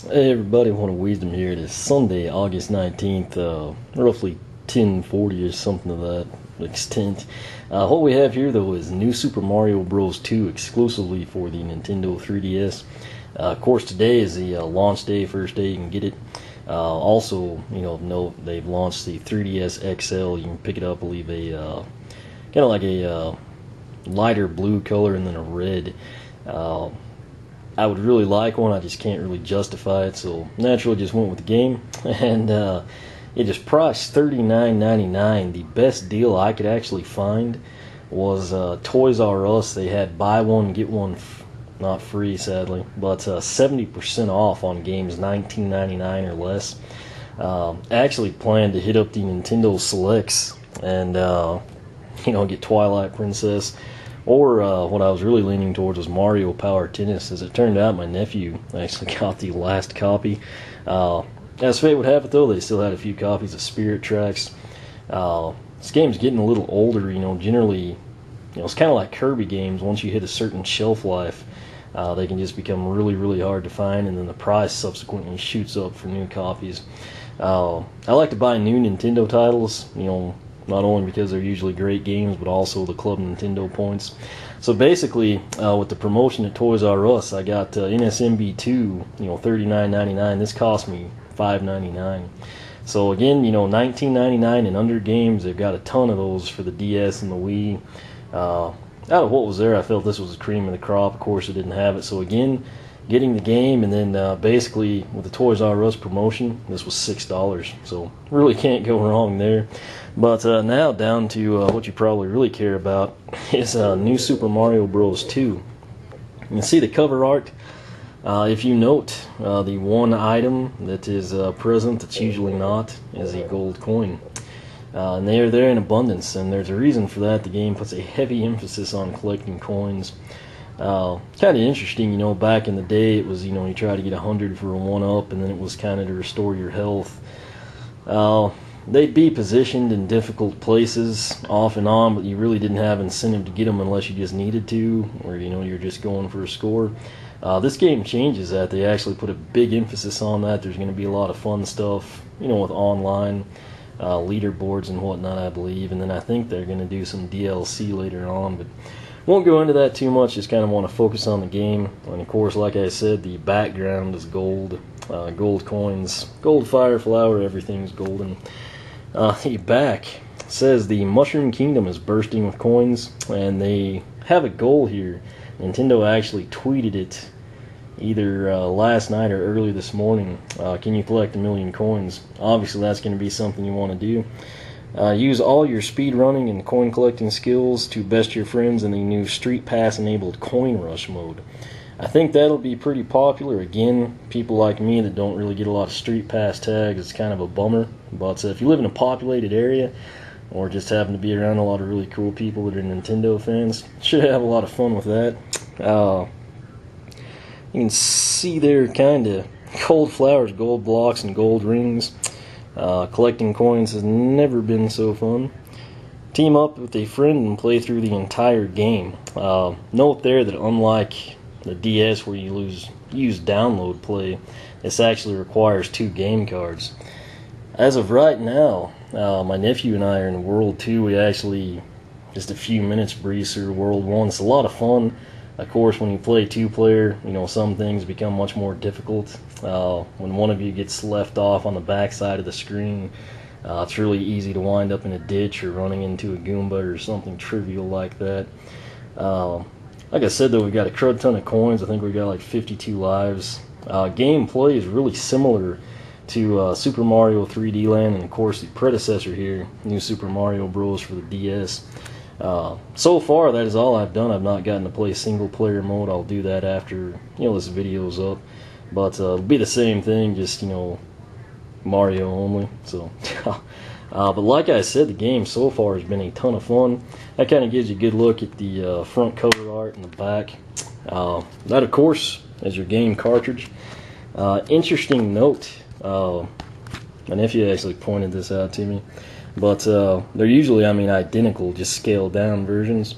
Hey everybody, One of Wisdom here. It is Sunday, August 19th, roughly 10:40 or something of that extent. What we have here though is New Super Mario Bros. 2 exclusively for the Nintendo 3DS. Of course, today is the launch day, first day you can get it. Also, note they've launched the 3DS XL. You can pick it up, I believe, a kind of like a lighter blue color and then a red. I would really like one, I just can't really justify it, so naturally just went with the game, and it just priced $39.99. The best deal I could actually find was Toys R Us. They had buy one, get one, not free sadly, but 70% off on games $19.99 or less. I actually planned to hit up the Nintendo Selects and get Twilight Princess. Or what I was really leaning towards was Mario Power Tennis. As it turned out, my nephew actually got the last copy. As fate would have it, though, they still had a few copies of Spirit Tracks. This game's getting a little older. Generally, it's kind of like Kirby games. Once you hit a certain shelf life, they can just become really, really hard to find, and then the price subsequently shoots up for new copies. I like to buy new Nintendo titles, not only because they're usually great games, but also the Club Nintendo points. So basically, with the promotion at Toys R Us, I got NSMB 2, $39.99. This cost me $5.99. So again, $19.99 and under games. They've got a ton of those for the DS and the Wii. Out of what was there, I felt this was the cream of the crop. Of course, it didn't have it. So again, getting the game, and then basically with the Toys R Us promotion, this was $6. So really can't go wrong there. But now down to what you probably really care about is New Super Mario Bros. 2. You can see the cover art. If you note, the one item that is present that's usually not is a gold coin. And they are there in abundance, and there's a reason for that. The game puts a heavy emphasis on collecting coins. Kind of interesting, back in the day it was, you try to get 100 for a 1-up, and then it was kind of to restore your health. They'd be positioned in difficult places off and on, but you really didn't have incentive to get them unless you just needed to, or you're just going for a score. This game changes that. They actually put a big emphasis on that. There's going to be a lot of fun stuff, with online leaderboards and whatnot, I believe, and then I think they're going to do some DLC later on, but won't go into that too much. Just kind of want to focus on the game. And of course, like I said, the background is gold, gold coins, gold fire flower, everything's golden. The back says the Mushroom Kingdom is bursting with coins, and they have a goal here. Nintendo actually tweeted it either last night or early this morning. Can you collect 1 million coins? Obviously, that's going to be something you want to do. Use all your speed running and coin collecting skills to best your friends in the new Street Pass enabled Coin Rush mode. I think that'll be pretty popular. Again, people like me that don't really get a lot of Street Pass tags, it's kind of a bummer. But if you live in a populated area, or just happen to be around a lot of really cool people that are Nintendo fans, should have a lot of fun with that. You can see there kind of gold flowers, gold blocks, and gold rings. Collecting coins has never been so fun. Team up with a friend and play through the entire game. Note there that unlike the DS where you use download play, this actually requires 2 game cards. As of right now, my nephew and I are in World 2. We actually, just a few minutes, breeze through World 1. It's a lot of fun. Of course, when you play 2-player, some things become much more difficult. When one of you gets left off on the back side of the screen, it's really easy to wind up in a ditch or running into a Goomba or something trivial like that. Like I said, though, we've got a crud ton of coins. I think we've got like 52 lives. Gameplay is really similar to Super Mario 3D Land, and of course the predecessor here, New Super Mario Bros. For the DS. So far, that is all I've done. I've not gotten to play single player mode. I'll do that after this video's up. But it'll be the same thing, just Mario only. So, but like I said, the game so far has been a ton of fun. That kind of gives you a good look at the front cover art and the back. That, of course, is your game cartridge. Interesting note. My nephew actually pointed this out to me. But they're usually, identical, just scaled down versions.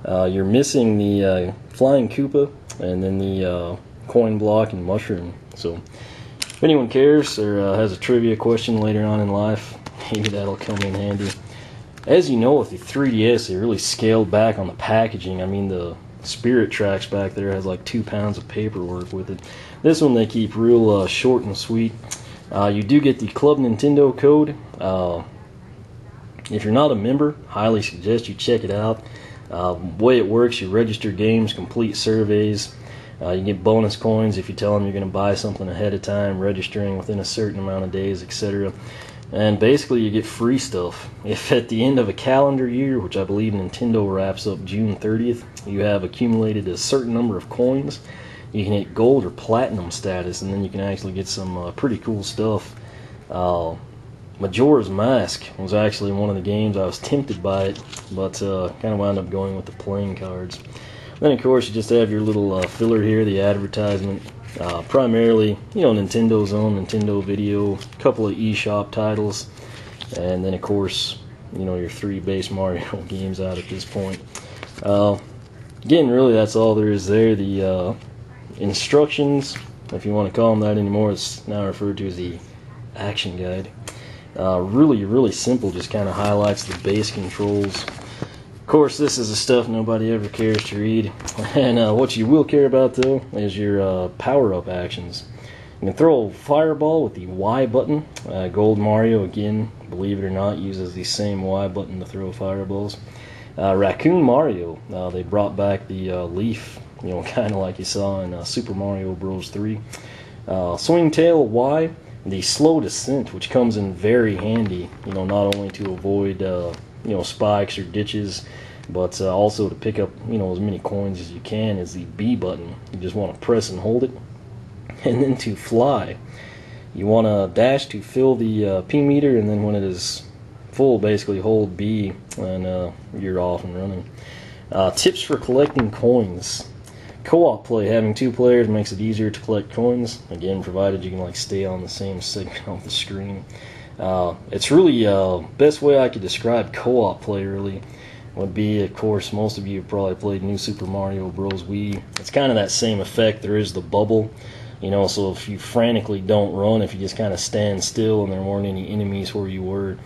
You're missing the Flying Koopa and then the coin block and mushroom. So If anyone cares or has a trivia question later on in life, maybe that'll come in handy. As you know, with the 3DS, they really scaled back on the packaging. I mean, the Spirit Tracks back there has like 2 pounds of paperwork with it. This one they keep real short and sweet. You do get the Club Nintendo code. If you're not a member, highly suggest you check it out. The way it works, you register games, complete surveys. You get bonus coins if you tell them you're going to buy something ahead of time, registering within a certain amount of days, etc. And basically you get free stuff. If at the end of a calendar year, which I believe Nintendo wraps up June 30th, you have accumulated a certain number of coins, you can hit gold or platinum status, and then you can actually get some pretty cool stuff. Majora's Mask was actually one of the games. I was tempted by it, but kind of wound up going with the playing cards. Then, of course, you just have your little filler here, the advertisement. Primarily, Nintendo's own Nintendo Video, a couple of eShop titles, and then, of course, your 3 base Mario games out at this point. Again, really, that's all there is there. The instructions, if you want to call them that anymore, it's now referred to as the action guide. Really simple, just kind of highlights the base controls. Of course, this is the stuff nobody ever cares to read. And what you will care about, though, is your power-up actions. You can throw a fireball with the Y button. Gold Mario, again, believe it or not, uses the same Y button to throw fireballs. Raccoon Mario, they brought back the leaf, kind of like you saw in Super Mario Bros. 3. Swingtail Y, the slow descent, which comes in very handy, not only to avoid spikes or ditches, but also to pick up as many coins as you can, is the B button. You just want to press and hold it. And then to fly, you want to dash to fill the P meter, and then when it is full, basically hold B, and you're off and running. Tips for collecting coins. Co-op play, having 2 players makes it easier to collect coins, again provided you can stay on the same segment of the screen. It's really best way I could describe co-op play really would be, of course, most of you have probably played New Super Mario Bros. Wii. It's kind of that same effect. There is the bubble, so if you frantically don't run, if you just kind of stand still and there weren't any enemies where you were,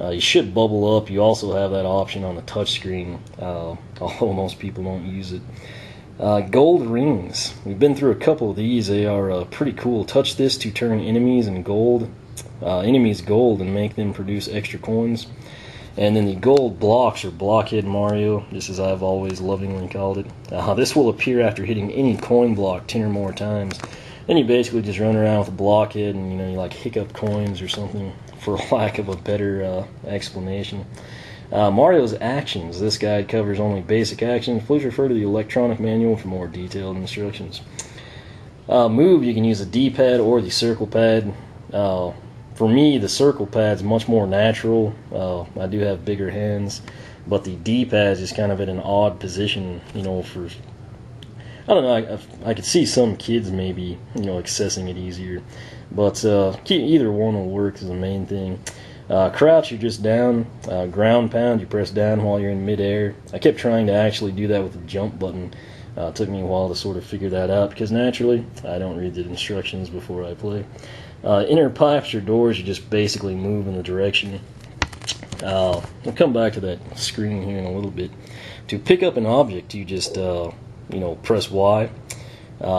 you should bubble up. You also have that option on the touchscreen, although most people don't use it. Gold rings. We've been through a couple of these. They are pretty cool. Touch this to turn enemies gold and make them produce extra coins. And then the gold blocks, or blockhead Mario, just as I've always lovingly called it. This will appear after hitting any coin block 10 or more times. Then you basically just run around with a blockhead and you hiccup coins or something, for lack of a better explanation. Mario's actions. This guide covers only basic actions. Please refer to the electronic manual for more detailed instructions. Move, you can use a D-pad or the circle pad. For me, the circle pad's much more natural. I do have bigger hands, but the D-pad's just kind of at an odd position, for... I don't know, I could see some kids maybe, accessing it easier. But either one will work is the main thing. Crouch, you're just down. Ground pound, you press down while you're in midair. I kept trying to actually do that with the jump button. It took me a while to sort of figure that out, because naturally, I don't read the instructions before I play. Inner pipes or doors, you just basically move in the direction. We'll come back to that screen here in a little bit. To pick up an object, you just, press Y.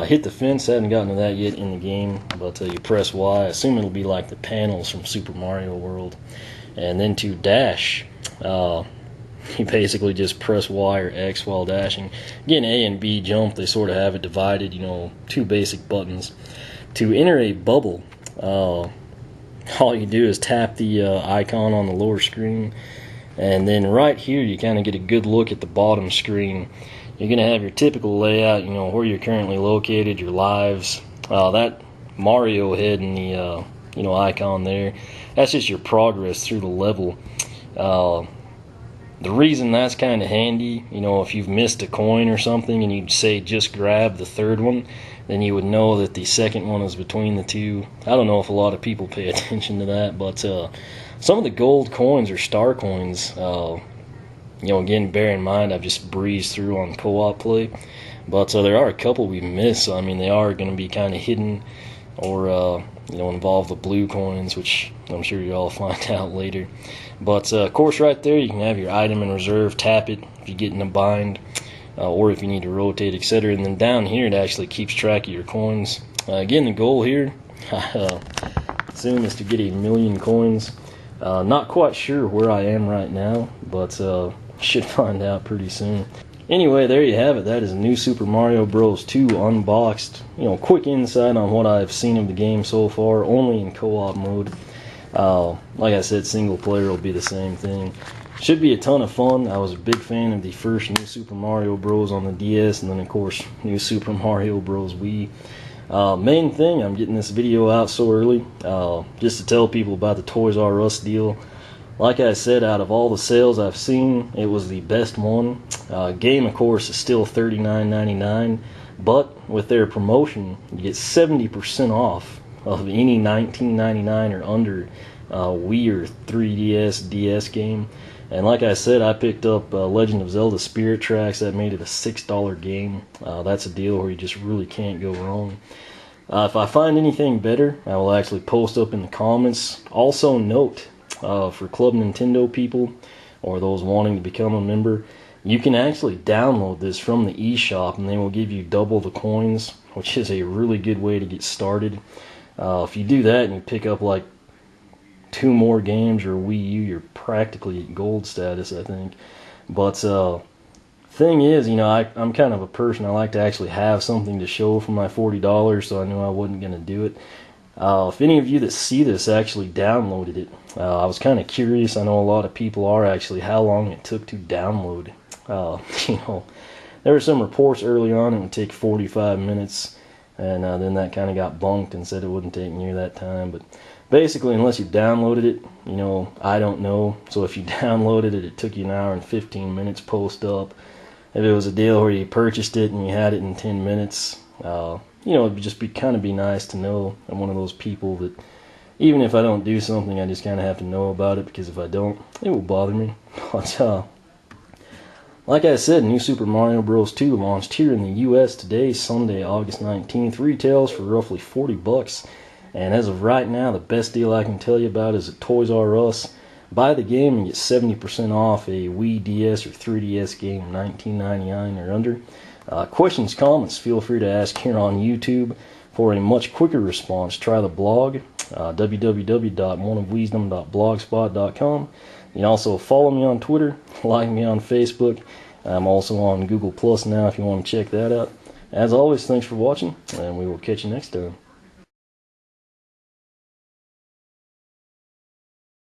Hit the fence, haven't gotten to that yet in the game, but you press Y. I assume it'll be like the panels from Super Mario World. And then to dash, you basically just press Y or X while dashing. Again, A and B jump, they sort of have it divided, 2 basic buttons. To enter a bubble, all you do is tap the icon on the lower screen, and then right here you kind of get a good look at the bottom screen. You're going to have your typical layout, where you're currently located, your lives. That Mario head and the icon there, that's just your progress through the level. The reason that's kind of handy, if you've missed a coin or something and you'd say just grab the third one, then you would know that the second one is between the 2. I don't know if a lot of people pay attention to that, but some of the gold coins or star coins, again, bear in mind I've just breezed through on co-op play, but there are a couple we missed. So, I mean, they are going to be kind of hidden or involve the blue coins, which I'm sure you all find out later. But of course, right there you can have your item in reserve, tap it if you get in a bind, or if you need to rotate, etc. And then down here it actually keeps track of your coins. Again, the goal here soon is to get 1,000,000 coins. Not quite sure where I am right now, but should find out pretty soon. Anyway, there you have it. That is New Super Mario Bros. 2 unboxed. Quick insight on what I've seen of the game so far, only in co-op mode. Like I said, single player will be the same thing. Should be a ton of fun. I was a big fan of the first New Super Mario Bros. On the DS, and then of course New Super Mario Bros. Wii. Main thing, I'm getting this video out so early, just to tell people about the Toys R Us deal. Like I said, out of all the sales I've seen, it was the best one. Game, of course, is still $39.99, but with their promotion, you get 70% off of any $19.99 or under Wii or 3DS, DS game. And like I said, I picked up Legend of Zelda Spirit Tracks. That made it a $6 game. That's a deal where you just really can't go wrong. If I find anything better, I will actually post up in the comments. Also note, for Club Nintendo people, or those wanting to become a member, you can actually download this from the eShop, and they will give you double the coins, which is a really good way to get started. If you do that and you pick up like 2 more games or Wii U, you're practically at gold status, I think. But thing is, I'm kind of a person, I like to actually have something to show for my $40, so I knew I wasn't going to do it. If any of you that see this actually downloaded it, I was kind of curious. I know a lot of people are actually, how long it took to download. There were some reports early on it would take 45 minutes, and then that kind of got bunked and said it wouldn't take near that time. But basically, unless you downloaded it, I don't know. So if you downloaded it, it took you 1 hour and 15 minutes post up. If it was a deal where you purchased it and you had it in 10 minutes, it would just be nice to know. I'm one of those people that even if I don't do something, I just kind of have to know about it, because if I don't, it will bother me. But like I said, New Super Mario Bros. 2 launched here in the US today, Sunday, August 19th. Retails for roughly $40. And as of right now, the best deal I can tell you about is at Toys R Us. Buy the game and get 70% off a Wii, DS, or 3DS game, $19.99 or under. Questions, comments, feel free to ask here on YouTube. For a much quicker response, try the blog, www.oneofwisdom.blogspot.com. You can also follow me on Twitter, like me on Facebook. I'm also on Google Plus now if you want to check that out. As always, thanks for watching, and we will catch you next time.